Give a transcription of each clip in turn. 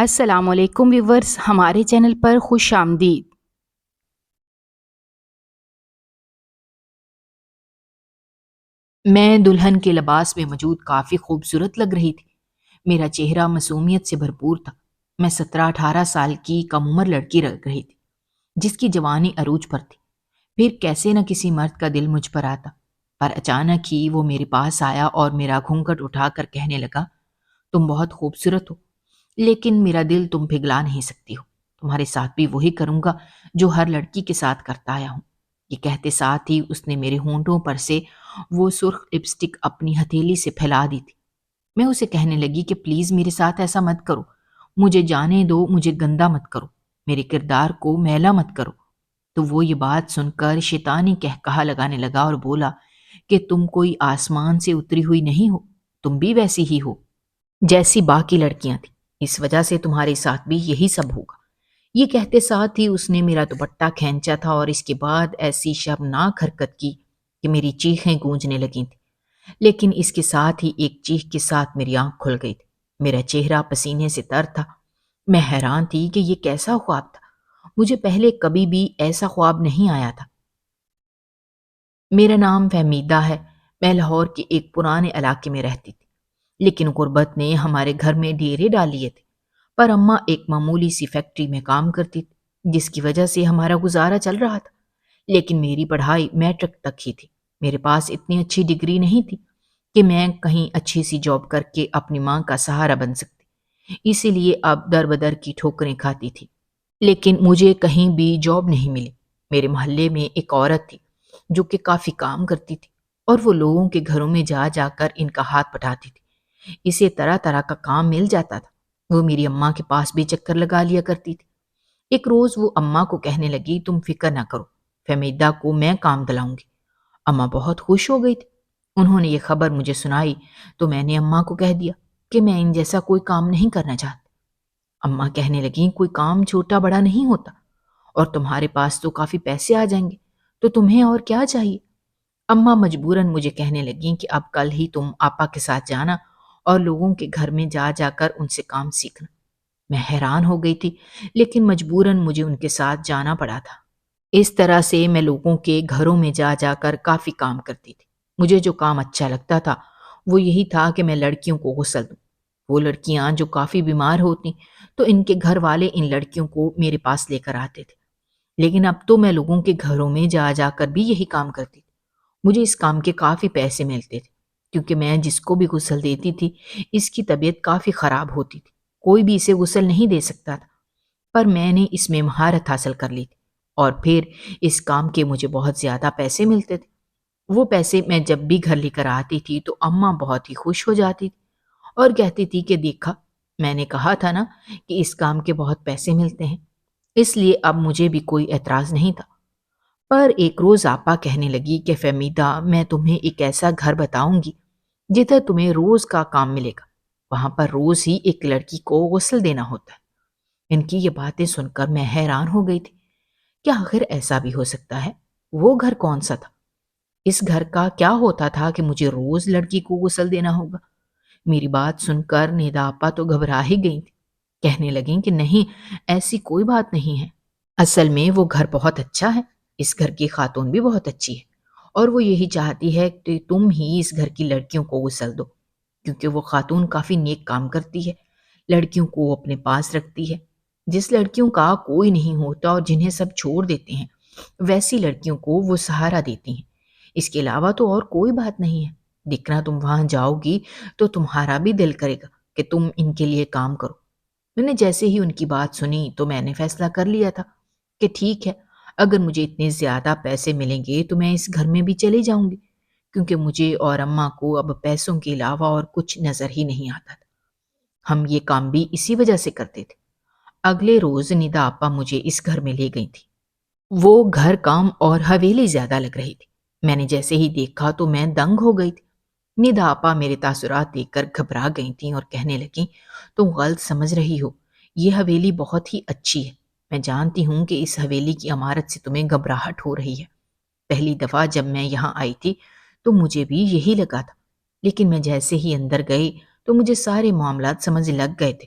السلام علیکم ویورز، ہمارے چینل پر خوش آمدید۔ میں دلہن کے لباس میں موجود کافی خوبصورت لگ رہی تھی۔ میرا چہرہ معصومیت سے بھرپور تھا۔ میں 17-18 سال کی کم عمر لڑکی لگ رہی تھی جس کی جوانی عروج پر تھی۔ پھر کیسے نہ کسی مرد کا دل مجھ پر آتا، پر اچانک ہی وہ میرے پاس آیا اور میرا گھونگھٹ اٹھا کر کہنے لگا، تم بہت خوبصورت ہو، لیکن میرا دل تم پگھلا نہیں سکتی ہو۔ تمہارے ساتھ بھی وہی کروں گا جو ہر لڑکی کے ساتھ کرتا آیا ہوں۔ یہ کہتے ساتھ ہی اس نے میرے ہونٹوں پر سے وہ سرخ لپسٹک اپنی ہتھیلی سے پھیلا دی تھی۔ میں اسے کہنے لگی کہ پلیز میرے ساتھ ایسا مت کرو، مجھے جانے دو، مجھے گندا مت کرو، میرے کردار کو میلا مت کرو۔ تو وہ یہ بات سن کر شیطانی کہا لگانے لگا اور بولا کہ تم کوئی آسمان سے اتری ہوئی نہیں ہو، تم بھی ویسی ہی ہو جیسی باقی لڑکیاں تھیں، اس وجہ سے تمہارے ساتھ بھی یہی سب ہوگا۔ یہ کہتے ساتھ ہی اس نے میرا دوپٹہ کھینچا تھا اور اس کے بعد ایسی شرمناک حرکت کی کہ میری چیخیں گونجنے لگیں تھیں۔ لیکن اس کے ساتھ ہی ایک چیخ کے ساتھ میری آنکھ کھل گئی تھی۔ میرا چہرہ پسینے سے تر تھا۔ میں حیران تھی کہ یہ کیسا خواب تھا، مجھے پہلے کبھی بھی ایسا خواب نہیں آیا تھا۔ میرا نام فہمیدہ ہے، میں لاہور کے ایک پرانے علاقے میں رہتی تھی، لیکن غربت نے ہمارے گھر میں ڈیرے ڈال لیے تھے۔ پر اماں ایک معمولی سی فیکٹری میں کام کرتی تھی جس کی وجہ سے ہمارا گزارا چل رہا تھا۔ لیکن میری پڑھائی میٹرک تک ہی تھی۔ میرے پاس اتنی اچھی ڈگری نہیں تھی کہ میں کہیں اچھی سی جاب کر کے اپنی ماں کا سہارا بن سکتی، اسی لیے اب در بدر کی ٹھوکریں کھاتی تھی۔ لیکن مجھے کہیں بھی جاب نہیں ملی۔ میرے محلے میں ایک عورت تھی جو کہ کافی کام کرتی تھی اور وہ لوگوں کے گھروں میں جا جا کر ان کا ہاتھ پٹاتی تھی۔ اسے طرح طرح کا کام مل جاتا تھا۔ وہ میری اماں کے پاس بھی چکر لگا لیا کرتی تھی۔ ایک روز وہ اماں کو کہنے لگی، تم فکر نہ کرو، فہمیدہ کو میں کام دلاؤں گی۔ اماں بہت خوش ہو گئی تھی۔ انہوں نے یہ خبر مجھے سنائی تو میں نے اماں کو کہہ دیا کہ میں ان جیسا کوئی کام نہیں کرنا چاہتی۔ اماں کہنے لگیں، کوئی کام چھوٹا بڑا نہیں ہوتا، اور تمہارے پاس تو کافی پیسے آ جائیں گے، تو تمہیں اور کیا چاہیے؟ اماں مجبوراً مجھے کہنے لگیں کہ اب کل ہی تم آپا کے ساتھ جانا اور لوگوں کے گھر میں جا جا کر ان سے کام سیکھنا۔ میں حیران ہو گئی تھی، لیکن مجبوراً مجھے ان کے ساتھ جانا پڑا تھا۔ اس طرح سے میں لوگوں کے گھروں میں جا جا کر کافی کام کرتی تھی۔ مجھے جو کام اچھا لگتا تھا وہ یہی تھا کہ میں لڑکیوں کو غسل دوں۔ وہ لڑکیاں جو کافی بیمار ہوتی تو ان کے گھر والے ان لڑکیوں کو میرے پاس لے کر آتے تھے۔ لیکن اب تو میں لوگوں کے گھروں میں جا جا کر بھی یہی کام کرتی تھی۔ مجھے اس کام کے کافی پیسے ملتے تھے، کیونکہ میں جس کو بھی غسل دیتی تھی اس کی طبیعت کافی خراب ہوتی تھی، کوئی بھی اسے غسل نہیں دے سکتا تھا۔ پر میں نے اس میں مہارت حاصل کر لی تھی اور پھر اس کام کے مجھے بہت زیادہ پیسے ملتے تھے۔ وہ پیسے میں جب بھی گھر لے کر آتی تھی تو اماں بہت ہی خوش ہو جاتی تھی اور کہتی تھی کہ دیکھا، میں نے کہا تھا نا کہ اس کام کے بہت پیسے ملتے ہیں، اس لیے اب مجھے بھی کوئی اعتراض نہیں تھا۔ پر ایک روز آپا کہنے لگی کہ فہمیدہ، میں تمہیں ایک ایسا گھر بتاؤں گی جدھر تمہیں روز کا کام ملے گا، وہاں پر روز ہی ایک لڑکی کو غسل دینا ہوتا ہے۔ ان کی یہ باتیں سن کر میں حیران ہو گئی تھی۔ کیا آخر ایسا بھی ہو سکتا ہے؟ وہ گھر کون سا تھا؟ اس گھر کا کیا ہوتا تھا کہ مجھے روز لڑکی کو غسل دینا ہوگا؟ میری بات سن کر ندا آپا تو گھبرا ہی گئی تھی۔ کہنے لگیں کہ نہیں، ایسی کوئی بات نہیں ہے، اصل میں وہ گھر بہت اچھا ہے، اس گھر کی خاتون بھی بہت اچھی ہے، اور وہ یہی چاہتی ہے کہ تم ہی اس گھر کی لڑکیوں کو غسل دو، کیونکہ وہ خاتون کافی نیک کام کرتی ہے، لڑکیوں کو اپنے پاس رکھتی ہے۔ جس لڑکیوں کا کوئی نہیں ہوتا اور جنہیں سب چھوڑ دیتے ہیں، ویسی لڑکیوں کو وہ سہارا دیتی ہیں۔ اس کے علاوہ تو اور کوئی بات نہیں ہے۔ دیکھنا، تم وہاں جاؤ گی تو تمہارا بھی دل کرے گا کہ تم ان کے لیے کام کرو۔ میں نے جیسے ہی ان کی بات سنی تو میں نے فیصلہ کر لیا تھا کہ ٹھیک ہے، اگر مجھے اتنے زیادہ پیسے ملیں گے تو میں اس گھر میں بھی چلی جاؤں گی، کیونکہ مجھے اور اماں کو اب پیسوں کے علاوہ اور کچھ نظر ہی نہیں آتا تھا۔ ہم یہ کام بھی اسی وجہ سے کرتے تھے۔ اگلے روز ندا آپا مجھے اس گھر میں لے گئی تھی۔ وہ گھر کام اور حویلی زیادہ لگ رہی تھی۔ میں نے جیسے ہی دیکھا تو میں دنگ ہو گئی تھی۔ ندا آپا میرے تاثرات دیکھ کر گھبرا گئی تھیں اور کہنے لگیں، تم غلط سمجھ رہی ہو، یہ حویلی بہت ہی اچھی ہے، میں جانتی ہوں کہ اس حویلی کی عمارت سے تمہیں گھبراہٹ ہو رہی ہے۔ پہلی دفعہ جب میں یہاں آئی تھی تو مجھے بھی یہی لگا تھا، لیکن میں جیسے ہی اندر گئی تو مجھے سارے معاملات سمجھ لگ گئے تھے۔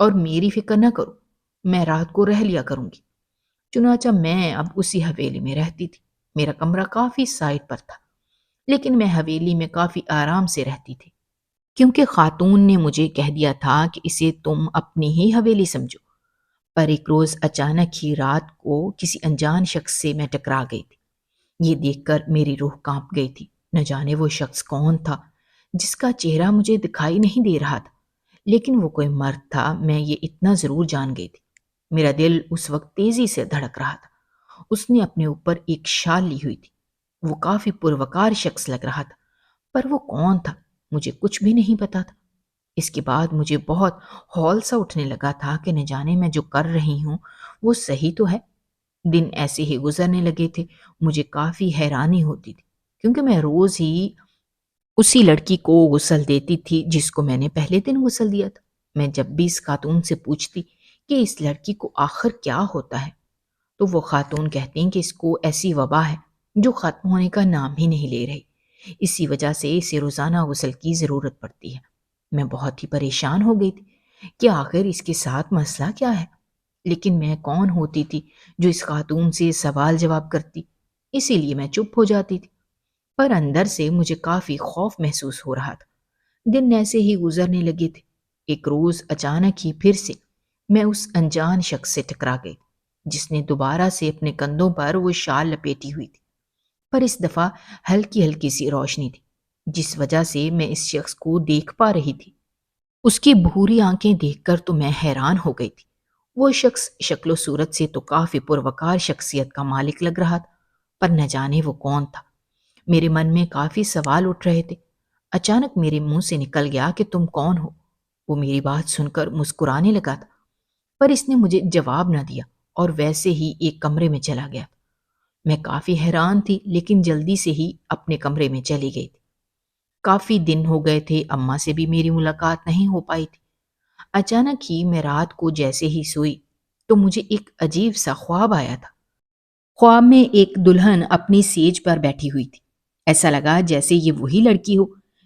اور میری فکر نہ کرو، میں رات کو رہ لیا کروں گی۔ چنانچہ میں اب اسی حویلی میں رہتی تھی۔ میرا کمرہ کافی سائڈ پر تھا، لیکن میں حویلی میں کافی آرام سے رہتی تھی، کیونکہ خاتون نے مجھے کہہ دیا تھا کہ اسے تم اپنی ہی حویلی سمجھو۔ پر ایک روز اچانک ہی رات کو کسی انجان شخص سے میں ٹکرا گئی تھی۔ یہ دیکھ کر میری روح کانپ گئی تھی۔ نہ جانے وہ شخص کون تھا جس کا چہرہ مجھے دکھائی نہیں دے رہا تھا، لیکن وہ کوئی مرد تھا، میں یہ اتنا ضرور جان گئی تھی۔ میرا دل اس وقت تیزی سے دھڑک رہا تھا۔ اس نے اپنے اوپر ایک شال لی ہوئی تھی۔ وہ کافی پروکار شخص لگ رہا تھا، پر وہ کون تھا مجھے کچھ بھی نہیں پتا تھا۔ اس کے بعد مجھے بہت ہول سا اٹھنے لگا تھا کہ نہ جانے میں جو کر رہی ہوں وہ صحیح تو ہے۔ دن ایسے ہی گزرنے لگے تھے۔ مجھے کافی حیرانی ہوتی تھی، کیونکہ میں روز ہی اسی لڑکی کو غسل دیتی تھی جس کو میں نے پہلے دن غسل دیا تھا۔ میں جب بھی اس خاتون سے پوچھتی کہ اس لڑکی کو آخر کیا ہوتا ہے، تو وہ خاتون کہتی کہ اس کو ایسی وبا ہے جو ختم ہونے کا نام ہی نہیں لے رہی، اسی وجہ سے اسے روزانہ غسل کی ضرورت پڑتی ہے۔ میں بہت ہی پریشان ہو گئی تھی کہ آخر اس کے ساتھ مسئلہ کیا ہے، لیکن میں کون ہوتی تھی جو اس خاتون سے سوال جواب کرتی، اسی لیے میں چپ ہو جاتی تھی۔ پر اندر سے مجھے کافی خوف محسوس ہو رہا تھا۔ دن ایسے ہی گزرنے لگے تھے۔ ایک روز اچانک ہی پھر سے میں اس انجان شخص سے ٹکرا گئی جس نے دوبارہ سے اپنے کندھوں پر وہ شال لپیٹی ہوئی تھی، پر اس دفعہ ہلکی ہلکی سی روشنی تھی جس وجہ سے میں اس شخص کو دیکھ پا رہی تھی۔ اس کی بھوری آنکھیں دیکھ کر تو میں حیران ہو گئی تھی۔ وہ شخص شکل و صورت سے تو کافی پروکار شخصیت کا مالک لگ رہا تھا، پر نہ جانے وہ کون تھا۔ میرے من میں کافی سوال اٹھ رہے تھے۔ اچانک میرے منہ سے نکل گیا کہ تم کون ہو؟ وہ میری بات سن کر مسکرانے لگا تھا، پر اس نے مجھے جواب نہ دیا اور ویسے ہی ایک کمرے میں چلا گیا۔ میں کافی حیران تھی، لیکن جلدی سے ہی اپنے کمرے میں چلی گئی تھی۔ کافی دن ہو گئے تھے، اماں سے بھی میری ملاقات نہیں ہو پائی تھی۔ اچانک ہی میں رات کو جیسے ہی سوئی تو مجھے ایک عجیب سا خواب آیا تھا۔ خواب میں ایک دلہن اپنی سیج پر بیٹھی ہوئی تھی۔ ایسا لگا جیسے یہ وہی لڑکی ہو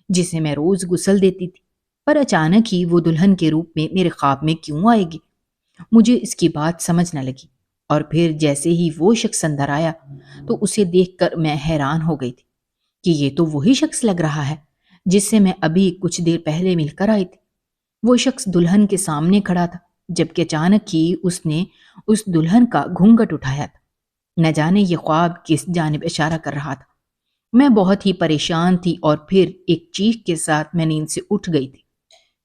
جسے میں روز غسل دیتی تھی، پر اچانک ہی وہ دلہن کے روپ میں میرے خواب میں کیوں آئے گی؟ مجھے اس کی بات سمجھ نہ لگی، اور پھر جیسے ہی وہ شخص اندر آیا تو اسے دیکھ کر میں حیران ہو گئی تھی کہ یہ تو وہی شخص لگ رہا ہے جس سے میں ابھی کچھ دیر پہلے مل کر آئی تھی۔ وہ شخص دلہن کے سامنے کھڑا تھا، جبکہ اچانک ہی اس نے اس دلہن کا گھونگھٹ اٹھایا تھا۔ نہ جانے یہ خواب کس جانب اشارہ کر رہا تھا۔ میں بہت ہی پریشان تھی اور پھر ایک چیخ کے ساتھ میں نیند سے اٹھ گئی تھی۔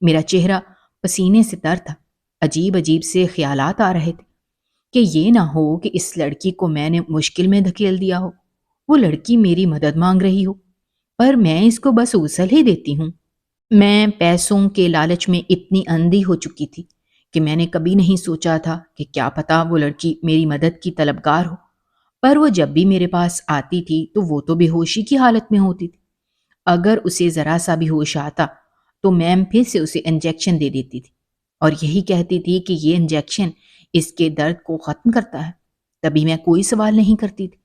میرا چہرہ پسینے سے تر تھا۔ عجیب عجیب سے خیالات آ رہے تھے کہ یہ نہ ہو کہ اس لڑکی کو میں نے مشکل میں دھکیل دیا ہو، وہ لڑکی میری مدد مانگ رہی ہو، پر میں اس کو بس غسل ہی دیتی ہوں۔ میں پیسوں کے لالچ میں اتنی اندھی ہو چکی تھی کہ میں نے کبھی نہیں سوچا تھا کہ کیا پتا وہ لڑکی میری مدد کی طلبگار ہو، پر وہ جب بھی میرے پاس آتی تھی تو وہ تو بے ہوشی کی حالت میں ہوتی تھی۔ اگر اسے ذرا سا بھی ہوش آتا تو میم پھر سے اسے انجیکشن دے دیتی تھی اور یہی کہتی تھی کہ یہ انجیکشن اس کے درد کو ختم کرتا ہے۔ تبھی میں کوئی سوال نہیں کرتی تھی،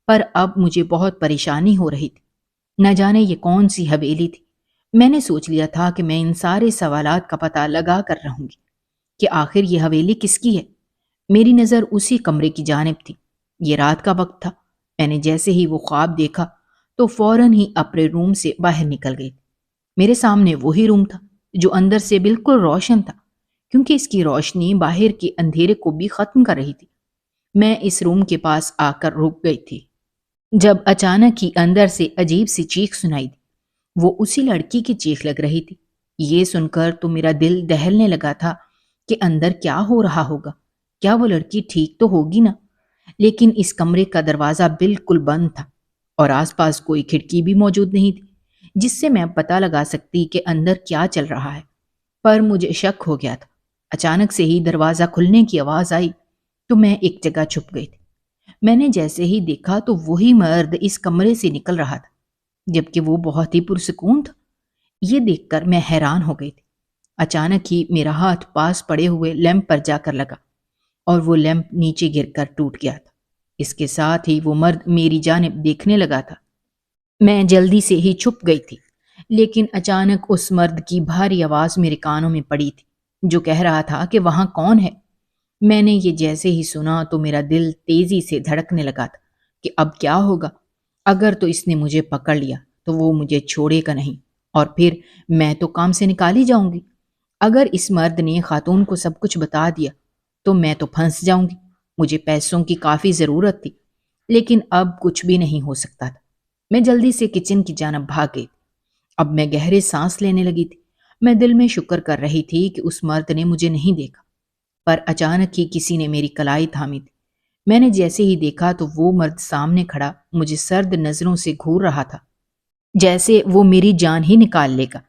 پر اب مجھے بہت پریشانی ہو رہی تھی۔ نہ جانے یہ کون سی حویلی تھی۔ میں نے سوچ لیا تھا کہ میں ان سارے سوالات کا پتہ لگا کر رہوں گی کہ آخر یہ حویلی کس کی ہے۔ میری نظر اسی کمرے کی جانب تھی۔ یہ رات کا وقت تھا۔ میں نے جیسے ہی وہ خواب دیکھا تو فوراً ہی اپنے روم سے باہر نکل گئی۔ میرے سامنے وہی روم تھا جو اندر سے بالکل روشن تھا، کیونکہ اس کی روشنی باہر کے اندھیرے کو بھی ختم کر رہی تھی۔ میں اس روم کے پاس آ کر رک گئی تھی جب اچانک ہی اندر سے عجیب سی چیخ سنائی دی۔ وہ اسی لڑکی کی چیخ لگ رہی تھی۔ یہ سن کر تو میرا دل دہلنے لگا تھا کہ اندر کیا ہو رہا ہوگا، کیا وہ لڑکی ٹھیک تو ہوگی نا؟ لیکن اس کمرے کا دروازہ بالکل بند تھا اور آس پاس کوئی کھڑکی بھی موجود نہیں تھی جس سے میں پتہ لگا سکتی کہ اندر کیا چل رہا ہے۔ پر مجھے شک ہو گیا تھا۔ اچانک سے ہی دروازہ کھلنے کی آواز آئی تو میں ایک جگہ چھپ گئی تھی۔ میں نے جیسے ہی دیکھا تو وہی مرد اس کمرے سے نکل رہا تھا، جبکہ وہ بہت ہی پرسکون تھا۔ یہ دیکھ کر میں حیران ہو گئی تھی۔ اچانک ہی میرا ہاتھ پاس پڑے ہوئے لیمپ پر جا کر لگا اور وہ لیمپ نیچے گر کر ٹوٹ گیا تھا۔ اس کے ساتھ ہی وہ مرد میری جانب دیکھنے لگا تھا۔ میں جلدی سے ہی چھپ گئی تھی، لیکن اچانک اس مرد کی بھاری آواز میرے کانوں میں پڑی تھی۔ جو کہہ رہا تھا کہ وہاں کون ہے۔ میں نے یہ جیسے ہی سنا تو میرا دل تیزی سے دھڑکنے لگا تھا کہ اب کیا ہوگا۔ اگر تو اس نے مجھے پکڑ لیا تو وہ مجھے چھوڑے گا نہیں، اور پھر میں تو کام سے نکالی جاؤں گی۔ اگر اس مرد نے خاتون کو سب کچھ بتا دیا تو میں تو پھنس جاؤں گی۔ مجھے پیسوں کی کافی ضرورت تھی، لیکن اب کچھ بھی نہیں ہو سکتا تھا۔ میں جلدی سے کچن کی جانب بھاگ گئی۔ اب میں گہرے سانس لینے لگی تھی۔ میں دل میں شکر کر رہی تھی کہ اس مرد نے مجھے نہیں دیکھا، پر اچانک ہی کسی نے میری کلائی تھامی تھی۔ میں نے جیسے ہی دیکھا تو وہ مرد سامنے کھڑا مجھے سرد نظروں سے گھور رہا تھا، جیسے وہ میری جان ہی نکال لے گا۔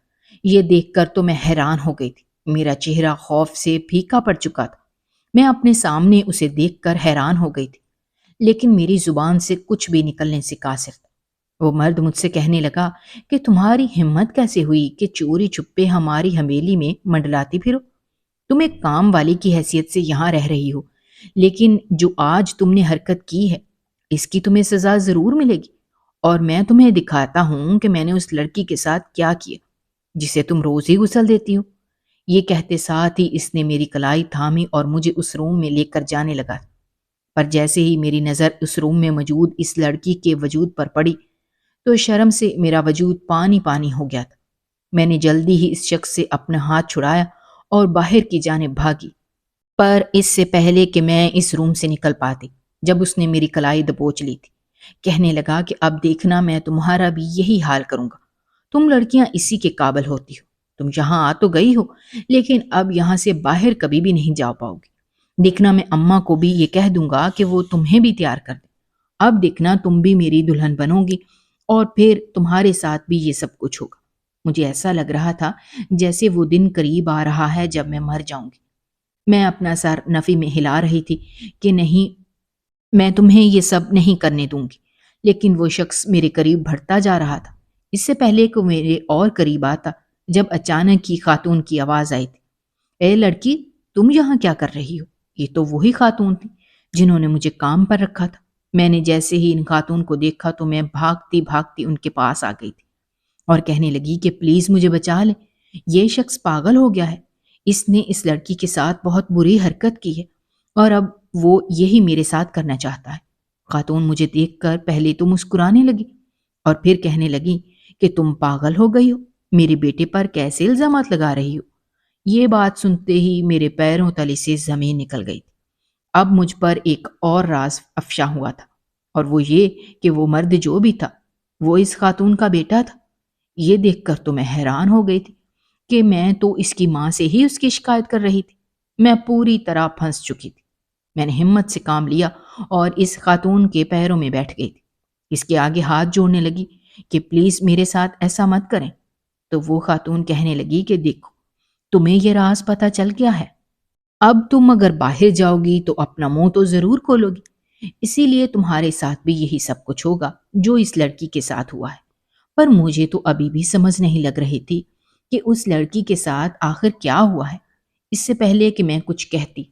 یہ دیکھ کر تو میں حیران ہو گئی تھی۔ میرا چہرہ خوف سے پھیکا پڑ چکا تھا۔ میں اپنے سامنے اسے دیکھ کر حیران ہو گئی تھی، لیکن میری زبان سے کچھ بھی نکلنے سے قاصر تھا۔ وہ مرد مجھ سے کہنے لگا کہ تمہاری ہمت کیسے ہوئی کہ چوری چھپے ہماری حویلی میں منڈلاتی پھرو؟ تم ایک کام والی کی حیثیت سے یہاں رہ رہی ہو، لیکن جو آج تم نے حرکت کی ہے اس کی تمہیں سزا ضرور ملے گی، اور میں تمہیں دکھاتا ہوں کہ میں نے اس لڑکی کے ساتھ کیا کیا جسے تم روز ہی غسل دیتی ہو۔ یہ کہتے ساتھ ہی اس نے میری کلائی تھامی اور مجھے اس روم میں لے کر جانے لگا، پر جیسے ہی میری نظر اس روم میں موجود اس لڑکی کے وجود پر پڑی تو شرم سے میرا وجود پانی پانی ہو گیا تھا۔ میں نے جلدی ہی اس شخص سے اپنا ہاتھ چھڑایا اور باہر کی جانب بھاگی، پر اس سے پہلے کہ میں اس روم سے نکل پاتی جب اس نے میری کلائی دبوچ لی تھی۔ کہنے لگا کہ اب دیکھنا میں تمہارا بھی یہی حال کروں گا۔ تم لڑکیاں اسی کے قابل ہوتی ہو۔ تم یہاں آ تو گئی ہو، لیکن اب یہاں سے باہر کبھی بھی نہیں جا پاؤ گی۔ دیکھنا میں اماں کو بھی یہ کہہ دوں گا کہ وہ تمہیں بھی تیار کر دیں۔ اب دیکھنا تم بھی میری دلہن بنو گی، اور پھر تمہارے ساتھ بھی یہ سب کچھ ہوگا۔ مجھے ایسا لگ رہا تھا جیسے وہ دن قریب آ رہا ہے جب میں مر جاؤں گی۔ میں اپنا سر نفی میں ہلا رہی تھی کہ نہیں، میں تمہیں یہ سب نہیں کرنے دوں گی، لیکن وہ شخص میرے قریب بڑھتا جا رہا تھا۔ اس سے پہلے کہ میرے اور قریب آتا جب اچانک ہی خاتون کی آواز آئی تھی، اے لڑکی، تم یہاں کیا کر رہی ہو؟ یہ تو وہی خاتون تھی جنہوں نے مجھے کام پر رکھا تھا۔ میں نے جیسے ہی ان خاتون کو دیکھا تو میں بھاگتی بھاگتی ان کے پاس آ گئی تھی اور کہنے لگی کہ پلیز مجھے بچا لیں، یہ شخص پاگل ہو گیا ہے۔ اس نے اس لڑکی کے ساتھ بہت بری حرکت کی ہے، اور اب وہ یہی میرے ساتھ کرنا چاہتا ہے۔ خاتون مجھے دیکھ کر پہلے تو مسکرانے لگی اور پھر کہنے لگی کہ تم پاگل ہو گئی ہو، میرے بیٹے پر کیسے الزامات لگا رہی ہو؟ یہ بات سنتے ہی میرے پیروں تلے سے زمین نکل گئی تھی۔ اب مجھ پر ایک اور راز افشا ہوا تھا، اور وہ یہ کہ وہ مرد جو بھی تھا وہ اس خاتون کا بیٹا تھا۔ یہ دیکھ کر تو میں حیران ہو گئی تھی کہ میں تو اس کی ماں سے ہی اس کی شکایت کر رہی تھی۔ میں پوری طرح پھنس چکی تھی۔ میں نے ہمت سے کام لیا اور اس خاتون کے پیروں میں بیٹھ گئی تھی۔ اس کے آگے ہاتھ جوڑنے لگی کہ پلیز میرے ساتھ ایسا مت کریں۔ تو وہ خاتون کہنے لگی کہ دیکھو، تمہیں یہ راز پتہ چل گیا ہے، اب تم اگر باہر جاؤ گی تو اپنا منہ تو ضرور کھولو گی، اسی لیے تمہارے ساتھ بھی یہی سب کچھ ہوگا جو اس لڑکی کے ساتھ ہوا ہے۔ پر مجھے تو ابھی بھی سمجھ نہیں لگ رہی تھی کہ اس لڑکی کے ساتھ آخر کیا ہوا ہے۔ اس سے پہلے کہ میں کچھ کہتی،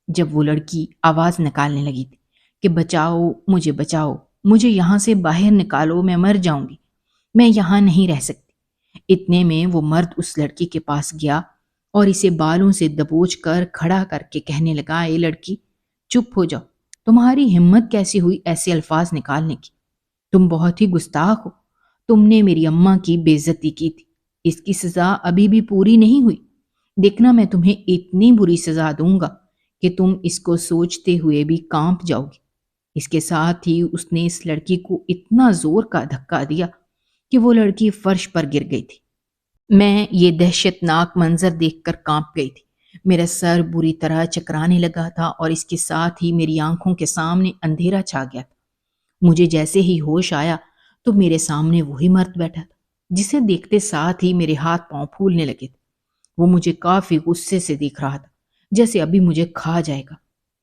جب وہ لڑکی آواز نکالنے لگی تھی کہ بچاؤ، مجھے یہاں سے باہر نکالو، میں مر جاؤں گی، میں یہاں نہیں رہ سکتی۔ اتنے میں وہ مرد اس لڑکی کے پاس گیا اور اسے بالوں سے دبوچ کر کھڑا کر کے کہنے لگا، اے لڑکی، چپ ہو جاؤ، تمہاری ہمت کیسی ہوئی ایسے الفاظ نکالنے کی؟ تم بہت ہی گستاخ ہو، تم نے میری اماں کی بے عزتی کی تھی، اس کی سزا ابھی بھی پوری نہیں ہوئی۔ دیکھنا میں تمہیں اتنی بری سزا دوں گا کہ تم اس کو سوچتے ہوئے بھی کانپ جاؤ گی۔ اس کے ساتھ ہی اس نے اس لڑکی کو اتنا زور کا دھکا دیا کہ وہ لڑکی فرش پر گر گئی تھی۔ میں یہ دہشت ناک منظر دیکھ کر کانپ گئی تھی۔ میرا سر بری طرح چکرانے لگا تھا اور اس کے ساتھ ہی میری آنکھوں کے سامنے اندھیرا چھا گیا تھا۔ مجھے جیسے ہی ہوش آیا تو میرے سامنے وہی مرد بیٹھا تھا جسے دیکھتے ساتھ ہی میرے ہاتھ پاؤں پھولنے لگے تھے۔ وہ مجھے کافی غصے سے دیکھ رہا تھا، جیسے ابھی مجھے کھا جائے گا،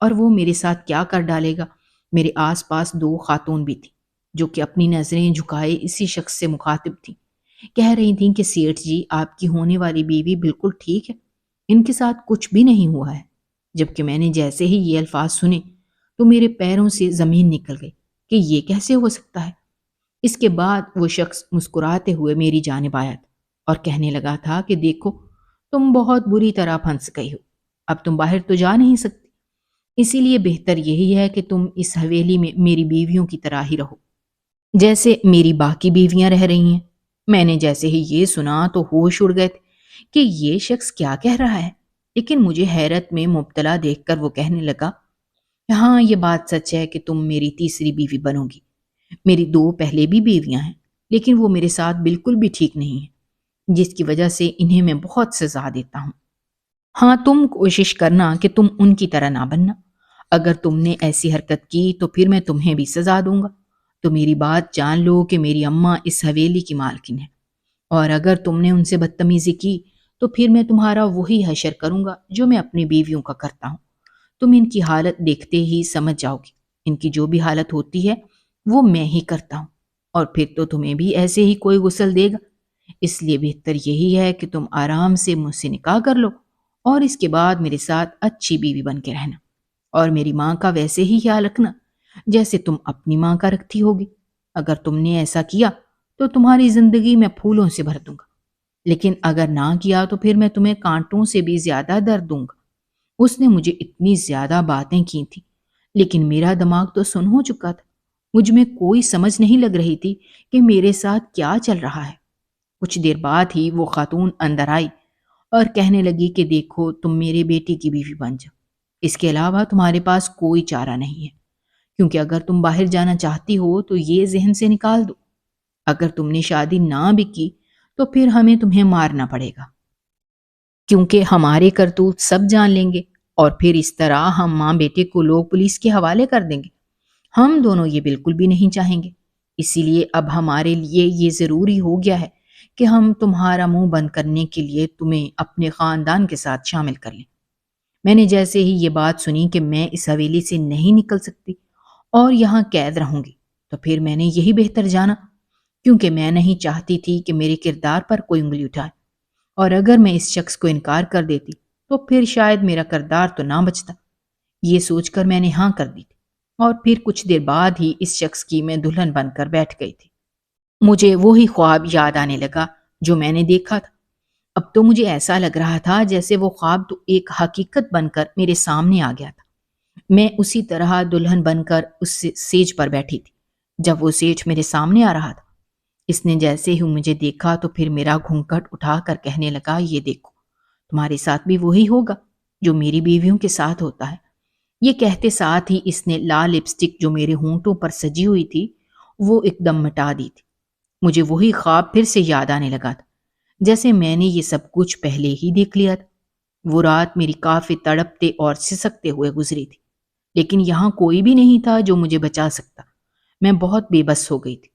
اور وہ میرے ساتھ کیا کر ڈالے گا۔ میرے آس پاس دو خاتون بھی تھیں جو کہ اپنی نظریں جھکائے اسی شخص سے مخاطب تھیں۔ کہہ رہی تھیں کہ سیٹھ جی، آپ کی ہونے والی بیوی بالکل ٹھیک ہے، ان کے ساتھ کچھ بھی نہیں ہوا ہے۔ جبکہ میں نے جیسے ہی یہ الفاظ سنے تو میرے پیروں سے زمین نکل گئی کہ یہ کیسے ہو سکتا ہے۔ اس کے بعد وہ شخص مسکراتے ہوئے میری جانب آیا تھا اور کہنے لگا تھا کہ دیکھو، تم بہت بری طرح پھنس گئی ہو، اب تم باہر تو جا نہیں سکتی، اسی لیے بہتر یہی ہے کہ تم اس حویلی میں میری بیویوں کی طرح ہی رہو، جیسے میری باقی بیویاں رہ رہی ہیں۔ میں نے جیسے ہی یہ سنا تو ہوش اڑ گئے تھے کہ یہ شخص کیا کہہ رہا ہے، لیکن مجھے حیرت میں مبتلا دیکھ کر وہ کہنے لگا، ہاں یہ بات سچ ہے کہ تم میری تیسری بیوی بنو گی۔ میری دو پہلے بھی بیویاں ہیں، لیکن وہ میرے ساتھ بالکل بھی ٹھیک نہیں ہیں، جس کی وجہ سے انہیں میں بہت سزا دیتا ہوں۔ ہاں تم کوشش کرنا کہ تم ان کی طرح نہ بننا، اگر تم نے ایسی حرکت کی تو پھر میں تمہیں بھی سزا دوں گا۔ تو میری بات جان لو کہ میری اماں اس حویلی کی مالکن ہے، اور اگر تم نے ان سے بدتمیزی کی تو پھر میں تمہارا وہی حشر کروں گا جو میں اپنی بیویوں کا کرتا ہوں۔ تم ان کی حالت دیکھتے ہی سمجھ جاؤ گی، ان کی جو بھی حالت ہوتی ہے وہ میں ہی کرتا ہوں، اور پھر تو تمہیں بھی ایسے ہی کوئی غسل دے گا۔ اس لیے بہتر یہی ہے کہ تم آرام سے مجھ سے نکاح کر لو، اور اس کے بعد میرے ساتھ اچھی بیوی بن کے رہنا، اور میری ماں کا ویسے ہی خیال رکھنا جیسے تم اپنی ماں کا رکھتی ہوگی۔ اگر تم نے ایسا کیا تو تمہاری زندگی میں پھولوں سے بھر دوں گا، لیکن اگر نہ کیا تو پھر میں تمہیں کانٹوں سے بھی زیادہ درد دوں گا۔ اس نے مجھے اتنی زیادہ باتیں کی تھیں، لیکن میرا دماغ تو سن ہو چکا تھا، مجھ میں کوئی سمجھ نہیں لگ رہی تھی کہ میرے ساتھ کیا چل رہا ہے۔ کچھ دیر بعد ہی وہ خاتون اندر آئی اور کہنے لگی کہ دیکھو تم میرے بیٹی کی بیوی بن جاؤ، اس کے علاوہ تمہارے پاس کوئی چارہ نہیں ہے، کیونکہ اگر تم باہر جانا چاہتی ہو تو یہ ذہن سے نکال دو، اگر تم نے شادی نہ بھی کی تو پھر ہمیں تمہیں مارنا پڑے گا، کیونکہ ہمارے کرتوت سب جان لیں گے، اور پھر اس طرح ہم ماں بیٹے کو لوگ پولیس کے حوالے کر دیں گے۔ ہم دونوں یہ بالکل بھی نہیں چاہیں گے، اسی لیے اب ہمارے لیے یہ ضروری ہو گیا ہے کہ ہم تمہارا منہ بند کرنے کے لیے تمہیں اپنے خاندان کے ساتھ شامل کر لیں۔ میں نے جیسے ہی یہ بات سنی کہ میں اس حویلی سے نہیں نکل سکتی اور یہاں قید رہوں گی، تو پھر میں نے یہی بہتر جانا، کیونکہ میں نہیں چاہتی تھی کہ میرے کردار پر کوئی انگلی اٹھائے، اور اگر میں اس شخص کو انکار کر دیتی تو پھر شاید میرا کردار تو نہ بچتا۔ یہ سوچ کر میں نے ہاں کر دی تھی، اور پھر کچھ دیر بعد ہی اس شخص کی میں دلہن بن کر بیٹھ گئی تھی۔ مجھے وہی خواب یاد آنے لگا جو میں نے دیکھا تھا۔ اب تو مجھے ایسا لگ رہا تھا جیسے وہ خواب تو ایک حقیقت بن کر میرے سامنے آ گیا تھا۔ میں اسی طرح دلہن بن کر اس سیج پر بیٹھی تھی جب وہ سیٹ میرے سامنے آ رہا تھا۔ اس نے جیسے ہی مجھے دیکھا تو پھر میرا گھونگھٹ اٹھا کر کہنے لگا، یہ دیکھو تمہارے ساتھ بھی وہی ہوگا جو میری بیویوں کے ساتھ ہوتا ہے۔ یہ کہتے ساتھ ہی اس نے لال لپسٹک جو میرے ہونٹوں پر سجی ہوئی تھی وہ ایک دم مٹا دی تھی۔ مجھے وہی خواب پھر سے یاد آنے لگا تھا، جیسے میں نے یہ سب کچھ پہلے ہی دیکھ لیا تھا۔ وہ رات میری کافی تڑپتے اور سسکتے ہوئے گزری تھی، لیکن یہاں کوئی بھی نہیں تھا جو مجھے بچا سکتا۔ میں بہت بے بس ہو گئی تھی۔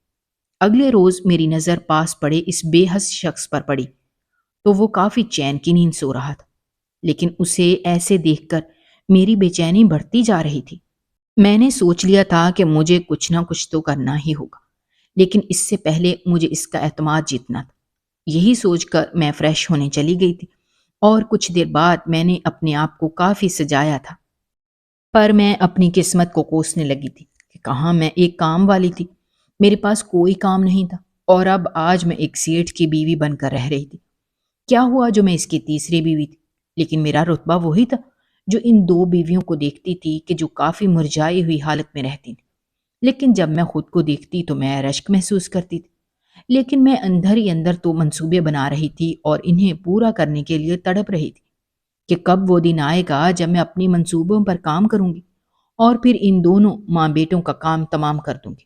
اگلے روز میری نظر پاس پڑے اس بے حس شخص پر پڑی تو وہ کافی چین کی نیند سو رہا تھا، لیکن اسے ایسے دیکھ کر میری بے چینی بڑھتی جا رہی تھی۔ میں نے سوچ لیا تھا کہ مجھے کچھ نہ کچھ تو کرنا ہی ہوگا، لیکن اس سے پہلے مجھے اس کا اعتماد جیتنا تھا۔ یہی سوچ کر میں فریش ہونے چلی گئی تھی، اور کچھ دیر بعد میں نے اپنے آپ کو کافی سجایا تھا، پر میں اپنی قسمت کو کوسنے لگی تھی کہ کہاں میں ایک کام والی تھی، میرے پاس کوئی کام نہیں تھا، اور اب آج میں ایک سیٹھ کی بیوی بن کر رہ رہی تھی۔ کیا ہوا جو میں اس کی تیسری بیوی تھی، لیکن میرا رتبہ وہی تھا جو ان دو بیویوں کو دیکھتی تھی کہ جو کافی مرجھائی ہوئی حالت میں رہتی تھی۔ لیکن جب میں خود کو دیکھتی تو میں رشک محسوس کرتی تھی، لیکن میں اندر ہی اندر تو منصوبے بنا رہی تھی اور انہیں پورا کرنے کے لیے تڑپ رہی تھی کہ کب وہ دن آئے گا جب میں اپنی منصوبوں پر کام کروں گی اور پھر ان دونوں ماں بیٹوں کا کام تمام کر دوں گی۔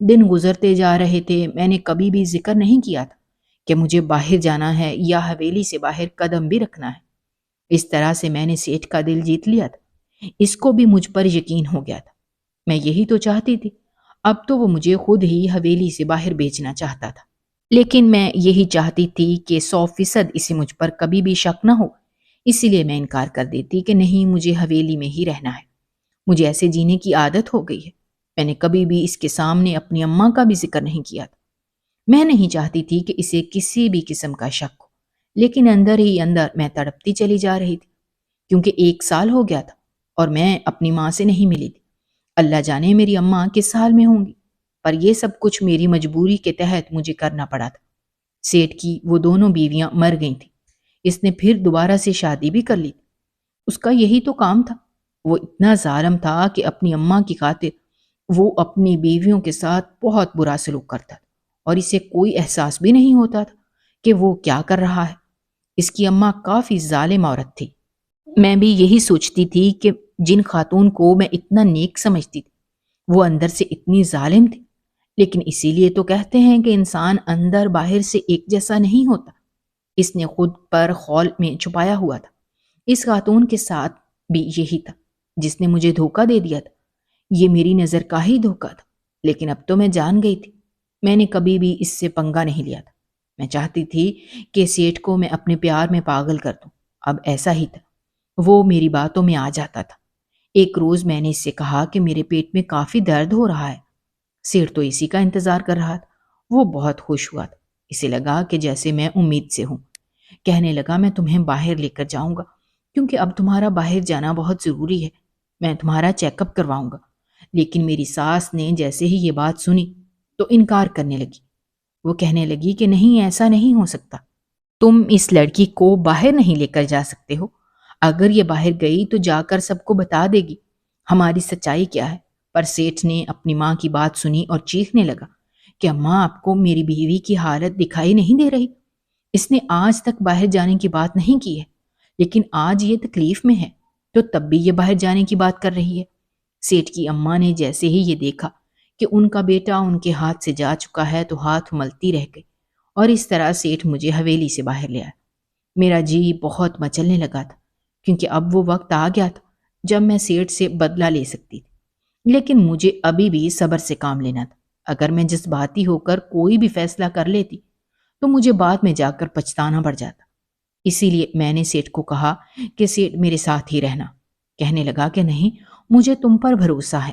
دن گزرتے جا رہے تھے، میں نے کبھی بھی ذکر نہیں کیا تھا کہ مجھے باہر جانا ہے یا حویلی سے باہر قدم بھی رکھنا ہے۔ اس طرح سے میں نے سیٹھ کا دل جیت لیا تھا، اس کو بھی مجھ پر یقین ہو گیا تھا۔ میں یہی تو چاہتی تھی، اب تو وہ مجھے خود ہی حویلی سے باہر بیچنا چاہتا تھا، لیکن میں یہی چاہتی تھی کہ 100% اسے مجھ پر کبھی بھی شک نہ ہو، اسی لیے میں انکار کر دیتی کہ نہیں، مجھے حویلی میں ہی رہنا ہے، مجھے ایسے جینے کی عادت ہو گئی ہے۔ میں نے کبھی بھی اس کے سامنے اپنی اماں کا بھی ذکر نہیں کیا تھا۔ میں نہیں چاہتی تھی کہ اسے کسی بھی قسم کا شک ہو، لیکن اندر ہی اندر میں تڑپتی چلی جا رہی تھی، کیونکہ 1 سال ہو گیا تھا اور میں اپنی ماں سے نہیں ملی تھی۔ اللہ جانے میری اماں کس حال میں ہوں گی، پر یہ سب کچھ میری مجبوری کے تحت مجھے کرنا پڑا تھا۔ سیٹھ کی وہ دونوں بیویاں مر گئی تھیں، اس نے پھر دوبارہ سے شادی بھی کر لی۔ اس کا یہی تو کام تھا۔ وہ اتنا ظالم تھا کہ اپنی اماں کی خاطر وہ اپنی بیویوں کے ساتھ بہت برا سلوک کرتا تھا، اور اسے کوئی احساس بھی نہیں ہوتا تھا کہ وہ کیا کر رہا ہے۔ اس کی اماں کافی ظالم عورت تھی۔ میں بھی یہی سوچتی تھی کہ جن خاتون کو میں اتنا نیک سمجھتی تھی وہ اندر سے اتنی ظالم تھی، لیکن اسی لیے تو کہتے ہیں کہ انسان اندر باہر سے ایک جیسا نہیں ہوتا۔ اس نے خود پر خول میں چھپایا ہوا تھا۔ اس خاتون کے ساتھ بھی یہی تھا جس نے مجھے دھوکہ دے دیا تھا۔ یہ میری نظر کا ہی دھوکہ تھا، لیکن اب تو میں جان گئی تھی۔ میں نے کبھی بھی اس سے پنگا نہیں لیا تھا۔ میں چاہتی تھی کہ سیٹھ کو میں اپنے پیار میں پاگل کر دوں۔ اب ایسا ہی تھا، وہ میری باتوں میں آ جاتا تھا۔ ایک روز میں نے اس سے کہا کہ میرے پیٹ میں کافی درد ہو رہا ہے۔ سیٹھ تو اسی کا انتظار کر رہا تھا۔ وہ بہت خوش ہوا تھا۔ اسے لگا کہ جیسے میں امید سے ہوں۔ کہنے لگا میں تمہیں باہر لے کر جاؤں گا، کیونکہ اب تمہارا باہر جانا بہت ضروری ہے۔ میں تمہارا چیک اپ کرواؤں گا۔ لیکن میری ساس نے جیسے ہی یہ بات سنی تو انکار کرنے لگی۔ وہ کہنے لگی کہ نہیں، ایسا نہیں ہو سکتا۔ تم اس لڑکی کو باہر نہیں لے کر جا سکتے ہو۔ اگر یہ باہر گئی تو جا کر سب کو بتا دے گی ہماری سچائی کیا ہے۔ پر سیٹھ نے اپنی ماں کی بات سنی اور چیخنے لگا کہ اماں، آپ کو میری بیوی کی حالت دکھائی نہیں دے رہی؟ اس نے آج تک باہر جانے کی بات نہیں کی ہے، لیکن آج یہ تکلیف میں ہے تو تب بھی یہ باہر جانے کی بات کر رہی ہے۔ سیٹھ کی اماں نے جیسے ہی یہ دیکھا کہ ان کا بیٹا ان کے ہاتھ سے جا چکا ہے تو ہاتھ ملتی رہ گئی، اور اس طرح سیٹھ مجھے حویلی سے باہر لے آیا۔ میرا جی بہت مچلنے لگا تھا، کیونکہ اب وہ وقت آ گیا تھا جب میں سیٹھ سے بدلہ لے سکتی تھی، لیکن مجھے ابھی بھی صبر سے کام لینا تھا۔ اگر میں جذباتی ہو کر کوئی بھی فیصلہ کر لیتی تو مجھے بعد میں جا کر پچھتانا پڑ جاتا۔ اسی لیے میں نے سیٹھ کو کہا کہ سیٹھ میرے ساتھ ہی رہنا۔ کہنے لگا کہ نہیں، مجھے تم پر بھروسہ ہے۔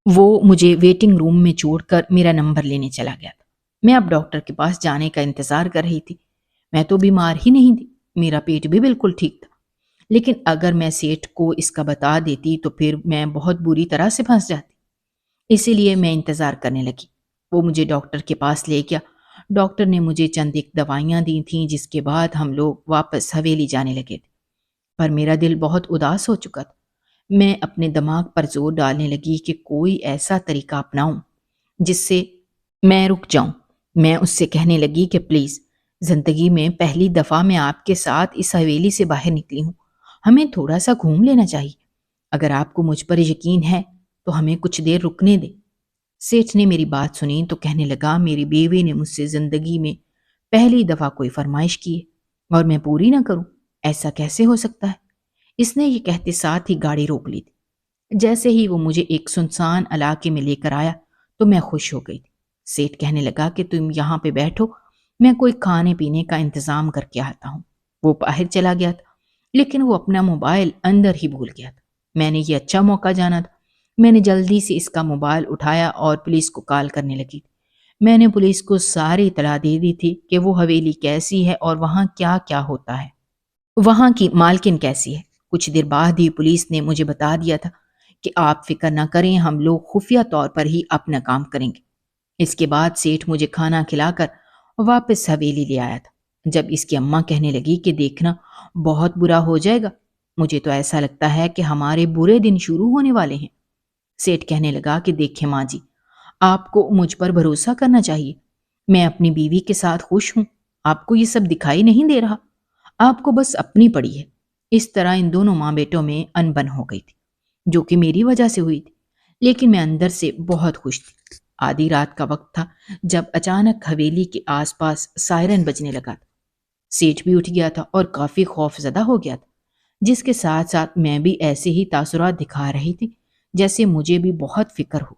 وہ مجھے ویٹنگ روم میں چھوڑ کر میرا نمبر لینے چلا گیا تھا۔ میں اب ڈاکٹر کے پاس جانے کا انتظار کر رہی تھی۔ میں تو بیمار ہی نہیں تھی، میرا پیٹ بھی بالکل ٹھیک تھا، لیکن اگر میں سیٹھ کو اس کا بتا دیتی تو پھر میں بہت بری طرح سے پھنس جاتی۔ اسی لیے میں انتظار کرنے لگی۔ وہ مجھے ڈاکٹر کے پاس لے گیا۔ ڈاکٹر نے مجھے چند ایک دوائیاں دی تھیں، جس کے بعد ہم لوگ واپس حویلی جانے لگے تھے۔ پر میرا دل بہت اداس ہو چکا تھا۔ میں اپنے دماغ پر زور ڈالنے لگی کہ کوئی ایسا طریقہ اپناؤں جس سے میں رک جاؤں۔ میں اس سے کہنے لگی کہ پلیز، زندگی میں پہلی دفعہ میں آپ کے ساتھ اس حویلی سے باہر نکلی ہوں، ہمیں تھوڑا سا گھوم لینا چاہیے۔ اگر آپ کو مجھ پر یقین ہے تو ہمیں کچھ دیر رکنے دیں۔ سیٹھ نے میری بات سنی تو کہنے لگا میری بیوی نے مجھ سے زندگی میں پہلی دفعہ کوئی فرمائش کی ہے اور میں پوری نہ کروں، ایسا کیسے ہو سکتا ہے؟ اس نے یہ کہتے ساتھ ہی گاڑی روک لی تھی۔ جیسے ہی وہ مجھے ایک سنسان علاقے میں لے کر آیا تو میں خوش ہو گئی تھی۔ سیٹھ کہنے لگا کہ تم یہاں پہ بیٹھو، میں کوئی کھانے پینے کا انتظام کر کے آتا ہوں۔ وہ باہر چلا گیا تھا، لیکن وہ اپنا موبائل اندر ہی بھول گیا تھا۔ میں نے یہ اچھا موقع جانا تھا۔ میں نے جلدی سے اس کا موبائل اٹھایا اور پولیس کو کال کرنے لگی۔ میں نے پولیس کو ساری اطلاع دے دی تھی کہ وہ حویلی کیسی ہے اور وہاں کیا کیا ہوتا ہے، وہاں کی مالکن کیسی ہے۔ کچھ دیر بعد ہی پولیس نے مجھے بتا دیا تھا کہ آپ فکر نہ کریں، ہم لوگ خفیہ طور پر ہی اپنا کام کریں گے۔ اس کے بعد سیٹھ مجھے کھانا کھلا کر واپس حویلی لے آیا تھا۔ جب اس کی اماں کہنے لگی کہ دیکھنا، بہت برا ہو جائے گا، مجھے تو ایسا لگتا ہے کہ ہمارے برے دن شروع ہونے والے ہیں۔ سیٹھ کہنے لگا کہ دیکھیں ماں جی، آپ کو مجھ پر بھروسہ کرنا چاہیے۔ میں اپنی بیوی کے ساتھ خوش ہوں، آپ کو یہ سب دکھائی نہیں دے رہا؟ آپ کو بس اپنی پڑی ہے۔ اس طرح ان دونوں ماں بیٹوں میں انبن ہو گئی تھی، جو کہ میری وجہ سے ہوئی تھی، لیکن میں اندر سے بہت خوش تھی۔ آدھی رات کا وقت تھا جب اچانک حویلی کے آس پاس سائرن بجنے لگا تھا۔ سیٹھ بھی اٹھ گیا تھا اور کافی خوف زدہ ہو گیا تھا، جس کے ساتھ ساتھ میں بھی ایسے ہی تاثرات دکھا رہی تھی جیسے مجھے بھی بہت فکر ہو،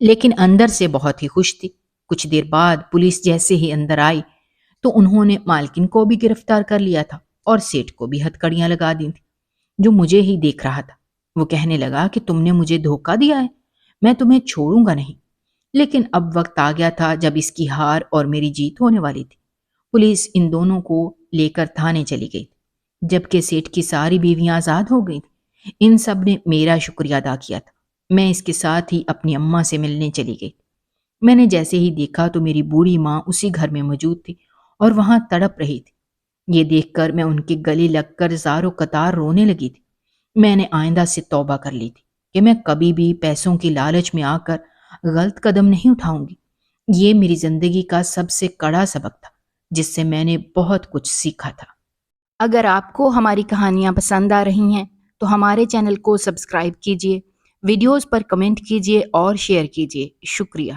لیکن اندر سے بہت ہی خوش تھی۔ کچھ دیر بعد پولیس جیسے ہی اندر آئی تو انہوں نے مالکن کو بھی گرفتار کر لیا تھا اور سیٹھ کو بھی ہتکڑیاں لگا دی تھیں، جو مجھے ہی دیکھ رہا تھا۔ وہ کہنے لگا کہ تم نے مجھے دھوکہ دیا ہے، میں تمہیں چھوڑوں گا نہیں۔ لیکن اب وقت آ گیا تھا جب اس کی ہار اور میری جیت ہونے والی تھی۔ پولیس ان دونوں کو لے کر تھانے چلی گئی، جبکہ سیٹھ کی ساری بیویاں آزاد ہو گئی تھیں۔ ان سب نے میرا شکریہ ادا کیا تھا۔ میں اس کے ساتھ ہی اپنی اماں سے ملنے چلی گئی۔ میں نے جیسے ہی دیکھا تو میری بوڑھی ماں اسی گھر میں موجود تھی اور وہاں تڑپ رہی تھی۔ یہ دیکھ کر میں ان کے گلے لگ کر زار و قطار رونے لگی تھی۔ میں نے آئندہ سے توبہ کر لی تھی کہ میں کبھی بھی پیسوں کی لالچ میں آ کر غلط قدم نہیں اٹھاؤں گی۔ یہ میری زندگی کا سب سے کڑا سبق تھا جس سے میں نے بہت کچھ سیکھا تھا۔ اگر آپ کو ہماری کہانیاں پسند آ رہی ہیں تو ہمارے چینل کو سبسکرائب کیجیے، ویڈیوز پر کمنٹ کیجیے اور شیئر کیجیے۔ شکریہ۔